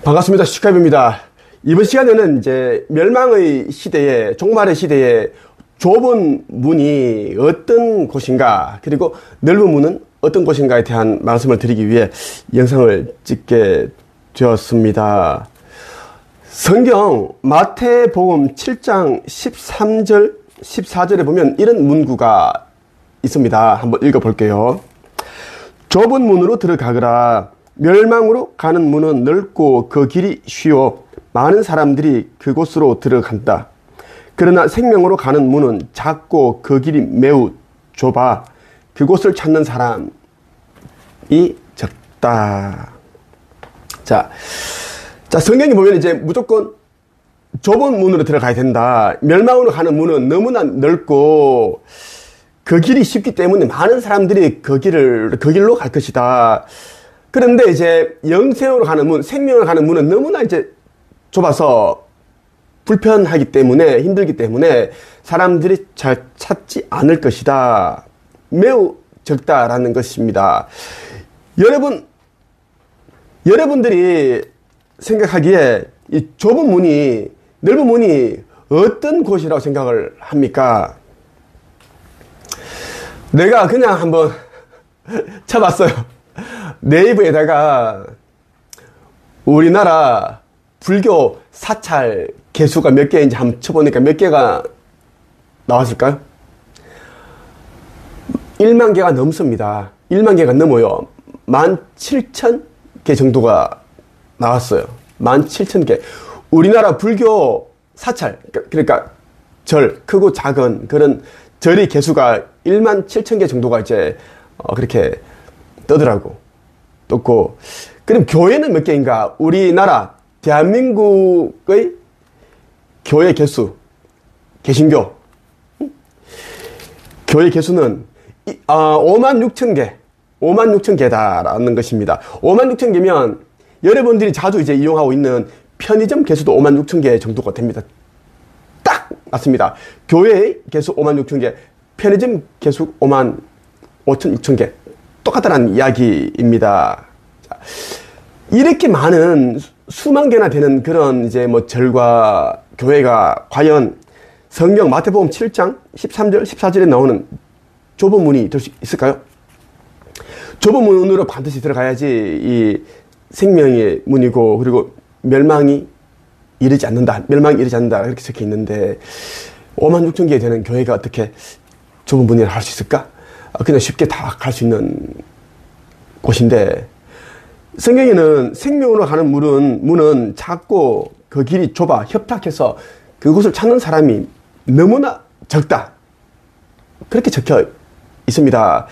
반갑습니다. 슈카입니다. 이번 시간에는 이제 멸망의 시대에, 종말의 시대에 좁은 문이 어떤 곳인가, 그리고 넓은 문은 어떤 곳인가에 대한 말씀을 드리기 위해 영상을 찍게 되었습니다. 성경 마태복음 7장 13절, 14절에 보면 이런 문구가 있습니다. 한번 읽어볼게요. 좁은 문으로 들어가거라. 멸망으로 가는 문은 넓고 그 길이 쉬워 많은 사람들이 그곳으로 들어간다. 그러나 생명으로 가는 문은 작고 그 길이 매우 좁아 그곳을 찾는 사람이 적다. 자, 성경이 보면 이제 무조건 좁은 문으로 들어가야 된다. 멸망으로 가는 문은 너무나 넓고 그 길이 쉽기 때문에 많은 사람들이 그 길로 갈 것이다. 그런데 이제 영생으로 가는 문, 생명으로 가는 문은 너무나 이제 좁아서 불편하기 때문에, 힘들기 때문에 사람들이 잘 찾지 않을 것이다. 매우 적다라는 것입니다. 여러분들이 생각하기에 이 좁은 문이, 넓은 문이 어떤 곳이라고 생각을 합니까? 내가 그냥 한번 쳐봤어요. 네이버에다가 우리나라 불교 사찰 개수가 몇 개인지 한번 쳐보니까 몇 개가 나왔을까요? 1만 개가 넘습니다. 1만 개가 넘어요. 17,000개 정도가 나왔어요. 17,000개. 우리나라 불교 사찰, 그러니까 절, 크고 작은 그런 절의 개수가 17,000개 정도가 이제 그렇게 뜨더라고. 떴고, 그럼 교회는 몇 개인가? 우리나라 대한민국의 교회 개수, 개신교 교회 개수는 56,000개, 56,000개다라는 것입니다. 56,000개면 여러분들이 자주 이제 이용하고 있는 편의점 개수도 56,000개 정도가 됩니다. 딱 맞습니다. 교회의 개수 56,000개, 편의점 개수 55,600개. 똑같다는 이야기입니다. 이렇게 많은 수만 개나 되는 그런 이제 뭐 절과 교회가 과연 성경 마태복음 7장 13절, 14절에 나오는 좁은 문이 될 수 있을까요? 좁은 문으로 반드시 들어가야지 이 생명의 문이고, 그리고 멸망이 이르지 않는다. 그렇게 적혀 있는데 56,000개 되는 교회가 어떻게 좁은 문이라 할 수 있을까? 그냥 쉽게 다 갈 수 있는 곳인데, 성경에는 생명으로 가는 문은 작고 그 길이 좁아 협탁해서 그곳을 찾는 사람이 너무나 적다. 그렇게 적혀 있습니다.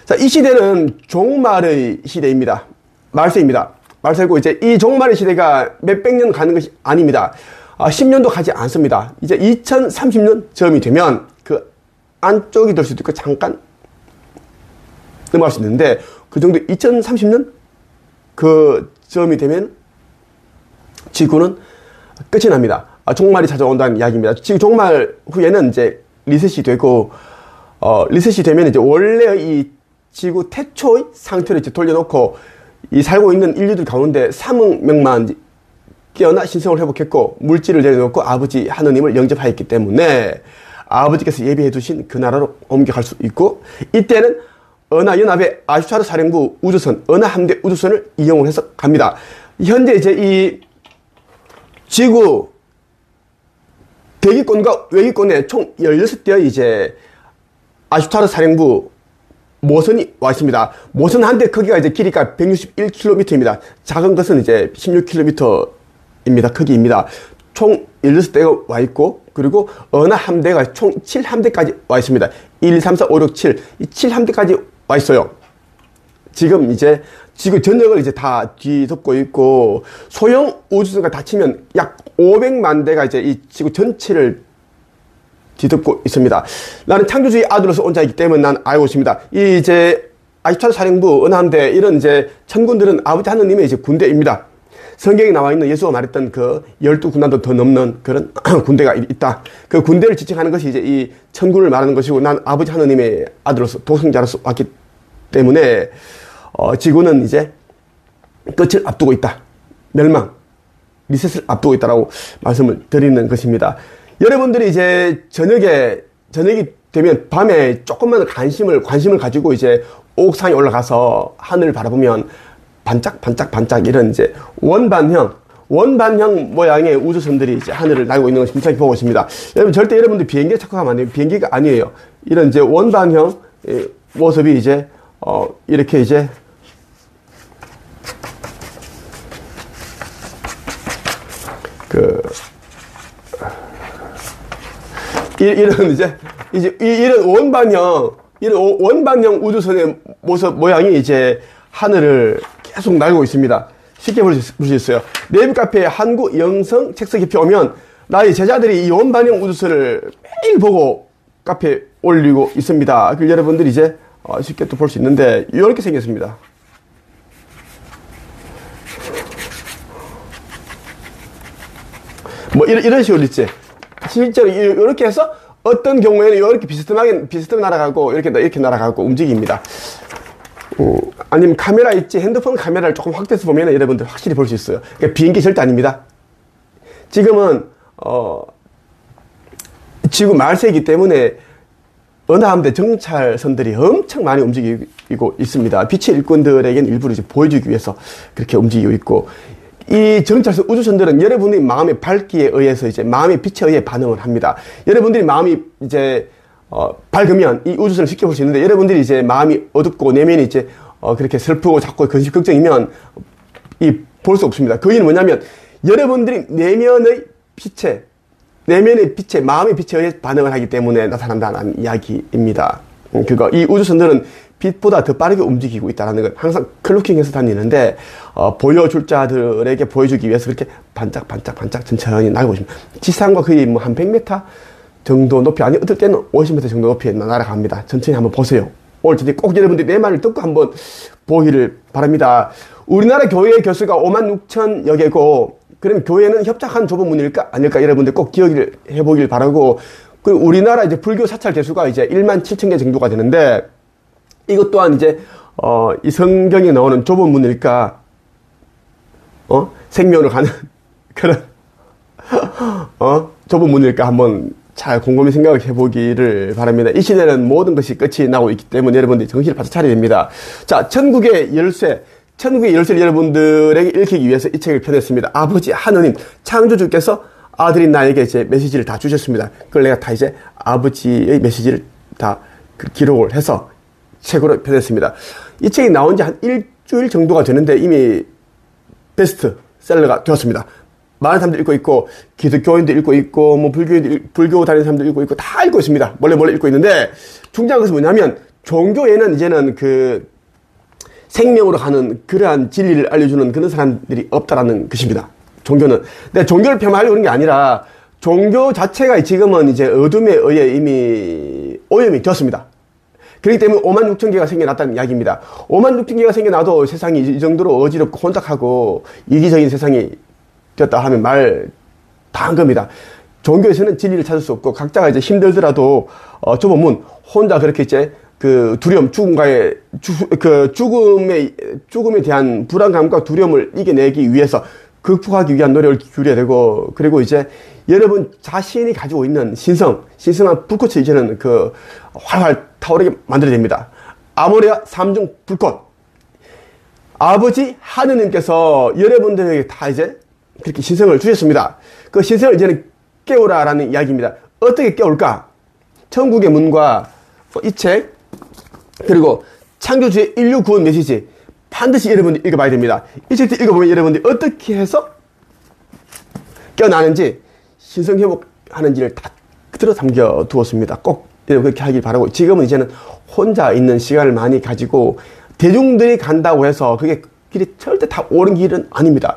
자, 이 시대는 종말의 시대입니다. 말세입니다. 말세고 이제 이 종말의 시대가 몇백 년 가는 것이 아닙니다. 10년도 가지 않습니다. 이제 2030년 쯤이 되면 그 안쪽이 될 수도 있고 잠깐 넘어갈 수 있는데, 그 정도 2030년 그 점이 되면 지구는 끝이 납니다. 종말이 찾아온다는 이야기입니다. 지구 종말 후에는 이제 리셋이 되고, 리셋이 되면 이제 원래 이 지구 태초의 상태로 이제 돌려놓고, 이 살고 있는 인류들 가운데 3억 명만 깨어나 신성을 회복했고, 물질을 내려놓고 아버지 하느님을 영접하였기 때문에 아버지께서 예비해 두신 그 나라로 옮겨갈 수 있고, 이때는 은하연합의 아슈타르 사령부 우주선, 은하함대 우주선을 이용을 해서 갑니다. 현재 이제 이 지구 대기권과 외기권에 총 16대의 이제 아슈타르 사령부 모선이 와 있습니다. 모선 한 대 크기가 이제 길이가 161km입니다. 작은 것은 이제 16km입니다. 크기입니다. 총 16대가 와 있고, 그리고 은하함대가 총 7함대까지 와 있습니다. 1, 2, 3, 4, 5, 6, 7. 이 7함대까지 와 있어요. 지금 이제 지구 전역을 이제 다 뒤덮고 있고, 소형 우주선과 다 치면 약 500만 대가 이제 이 지구 전체를 뒤덮고 있습니다. 나는 창조주의 아들로서 온 자이기 때문에 난 알고 있습니다. 이 이제 아슈타르 사령부, 은하함대, 이런 이제 천군들은 아버지 하느님의 이제 군대입니다. 성경에 나와 있는 예수가 말했던 그 12군단도 더 넘는 그런 군대가 있다. 그 군대를 지칭하는 것이 이제 이 천군을 말하는 것이고, 난 아버지 하느님의 아들로서, 독생자로서 왔기 때문에 지구는 이제 끝을 앞두고 있다. 멸망. 리셋을 앞두고 있다라고 말씀을 드리는 것입니다. 여러분들이 이제 저녁이 되면 밤에 조금만 관심을 가지고 이제 옥상에 올라가서 하늘을 바라보면 반짝 이런 이제 원반형 모양의 우주선들이 이제 하늘을 날고 있는 것을 민첩히 보고 있습니다. 여러분 절대 여러분들 비행기에 착각하면 안 돼요. 비행기가 아니에요. 이런 이제 원반형 모습이 이제 이렇게 이제 이런 원반형 우주선의 모양이 이제 하늘을 계속 날고 있습니다. 쉽게 볼 수 있어요. 네이버 카페에 한국 영성 책석 협회 오면 나의 제자들이 이 원반형 우주선을 매일 보고 카페에 올리고 있습니다. 그 여러분들이 이제 쉽게 또 볼 수 있는데 이렇게 생겼습니다. 뭐 이런 식으로 있지. 실제로 이렇게 해서 어떤 경우에는 이렇게 비스듬하게 날아가고 이렇게 날아가고 움직입니다. 아니면 카메라 있지, 핸드폰 카메라를 조금 확대해서 보면 여러분들 확실히 볼 수 있어요. 그러니까 비행기 절대 아닙니다. 지금은 지구 말세이기 때문에 어느 함대 정찰선들이 엄청 많이 움직이고 있습니다. 빛의 일꾼들에게는 일부러 이제 보여주기 위해서 그렇게 움직이고 있고, 이 정찰선 우주선들은 여러분의 마음의 밝기에 의해서 이제 마음의 빛에 의해 반응을 합니다. 여러분들이 마음이 이제 밝으면 이 우주선을 쉽게 볼 수 있는데, 여러분들이 이제 마음이 어둡고 내면이 이제 그렇게 슬프고 자꾸 근심 걱정이면 볼 수 없습니다. 그 이유는 뭐냐면 여러분들이 내면의 빛에 마음의 빛에 의해 반응을 하기 때문에 나타난다는 이야기입니다. 이 우주선들은 빛보다 더 빠르게 움직이고 있다는 건 항상 클로킹해서 다니는데 보여줄 자들에게 보여주기 위해서 그렇게 반짝 천천히 날고 있습니다. 지상과 거의 뭐 한 100m 정도 높이, 아니 어떨 때는 50m 정도 높이에 날아갑니다. 천천히 한번 보세요. 오늘 저녁에 꼭 여러분들이 내 말을 듣고 한번 보기를 바랍니다. 우리나라 교회 교수가 56,000여 개고, 그럼 교회는 협착한 좁은 문일까 아닐까 여러분들 꼭 기억을 해보길 바라고, 그리고 우리나라 이제 불교 사찰 개수가 이제 17,000개 정도가 되는데, 이것 또한 이제 이 성경에 나오는 좁은 문일까, 생명으로 가는 그런 좁은 문일까 한번 잘 곰곰이 생각해 보기를 바랍니다. 이 시대는 모든 것이 끝이 나고 있기 때문에 여러분들이 정신을 바짝 차려야 됩니다. 자, 천국의 열쇠를 여러분들에게 읽히기 위해서 이 책을 펴냈습니다. 아버지 하느님 창조주께서 아들인 나에게 이제 메시지를 다 주셨습니다. 그걸 내가 다 이제 아버지의 메시지를 다 기록을 해서 책으로 펴냈습니다. 이 책이 나온 지 한 일주일 정도가 되는데 이미 베스트셀러가 되었습니다. 많은 사람들이 읽고 있고, 기독교인도 읽고 있고, 뭐 불교 다니는 사람도 읽고 있고, 다 읽고 있습니다. 몰래 읽고 있는데, 중요한 것은 뭐냐면, 종교에는 이제는 생명으로 가는 그러한 진리를 알려주는 그런 사람들이 없다라는 것입니다. 종교는. 근데 종교를 폄하하려고 그런 게 아니라, 종교 자체가 지금은 이제 어둠에 의해 이미 오염이 되었습니다. 그렇기 때문에 56,000개가 생겨났다는 이야기입니다. 56,000개가 생겨나도 세상이 이 정도로 어지럽고 혼탁하고 이기적인 세상이 되었다 하면 말 다 한 겁니다. 종교에서는 진리를 찾을 수 없고, 각자가 이제 힘들더라도 좁은 문 혼자 그렇게 이제 두려움, 죽음에 대한 불안감과 두려움을 이겨내기 위해서 극복하기 위한 노력을 기울여야 되고, 그리고 이제 여러분 자신이 가지고 있는 신성한 불꽃을 이제는 활활 타오르게 만들어야 됩니다. 아모레아 삼중 불꽃. 아버지 하느님께서 여러분들에게 다 이제 그렇게 신성을 주셨습니다. 그 신성을 이제는 깨우라라는 이야기입니다. 어떻게 깨울까? 천국의 문과 이 책, 그리고 창조주의 인류 구원 메시지 반드시 여러분들이 읽어봐야 됩니다. 이 책도 읽어보면 여러분들이 어떻게 해서 깨어나는지, 신성 회복하는지를 다 그대로 담겨두었습니다. 꼭 여러분 그렇게 하길 바라고, 지금은 이제는 혼자 있는 시간을 많이 가지고 대중들이 간다고 해서 그게 길이 절대 다 옳은 길은 아닙니다.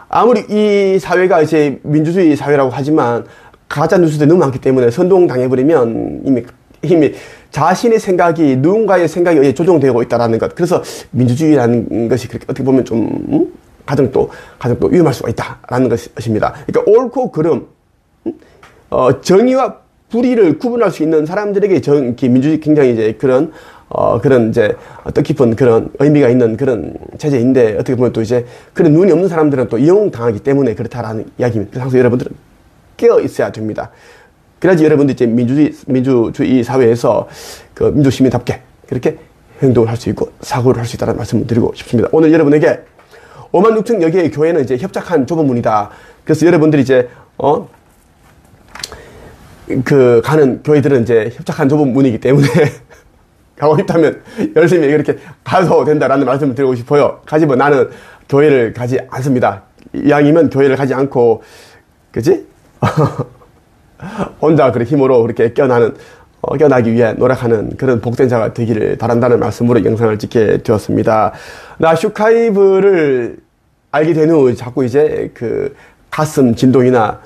아무리 이 사회가 이제 민주주의 사회라고 하지만 가짜 뉴스들이 너무 많기 때문에 선동당해버리면 이미 자신의 생각이 누군가의 생각에 의해 조종되고 있다라는 것. 그래서 민주주의라는 것이 그렇게 어떻게 보면 좀 가정도 위험할 수가 있다라는 것입니다. 그러니까 옳고 그름, 정의와 불의를 구분할 수 있는 사람들에게 민주주의 굉장히 이제 그런 그런 이제 뜻깊은 그런 의미가 있는 그런 체제인데, 어떻게 보면 또 이제 그런 눈이 없는 사람들은 또 이용당하기 때문에 그렇다라는 이야기입니다. 그래서 항상 여러분들은 깨어 있어야 됩니다. 그래야지 여러분들이 이제 민주주의 사회에서 그 민주시민답게 그렇게 행동을 할 수 있고 사고를 할 수 있다는 말씀을 드리고 싶습니다. 오늘 여러분에게 56,000여 개의 교회는 이제 협착한 좁은 문이다. 그래서 여러분들이 이제 가는 교회들은 이제 협착한 좁은 문이기 때문에 가고 싶다면 열심히 이렇게 가도 된다라는 말씀을 드리고 싶어요. 가지만 나는 교회를 가지 않습니다. 이왕이면 교회를 가지 않고, 그지? 혼자 그렇게 힘으로 그렇게 껴나기 위해 노력하는 그런 복된 자가 되기를 바란다는 말씀으로 영상을 찍게 되었습니다. 나 슈카이브를 알게 된 후 자꾸 이제 그 가슴 진동이나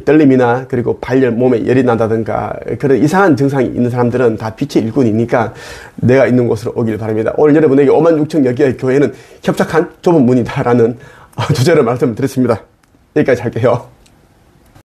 떨림이나 그리고 발열, 몸에 열이 난다든가 그런 이상한 증상이 있는 사람들은 다 빛의 일꾼이니까 내가 있는 곳으로 오길 바랍니다. 오늘 여러분에게 56,000여 개의 교회는 협착한 좁은 문이다라는 주제로 말씀을 드렸습니다. 여기까지 할게요.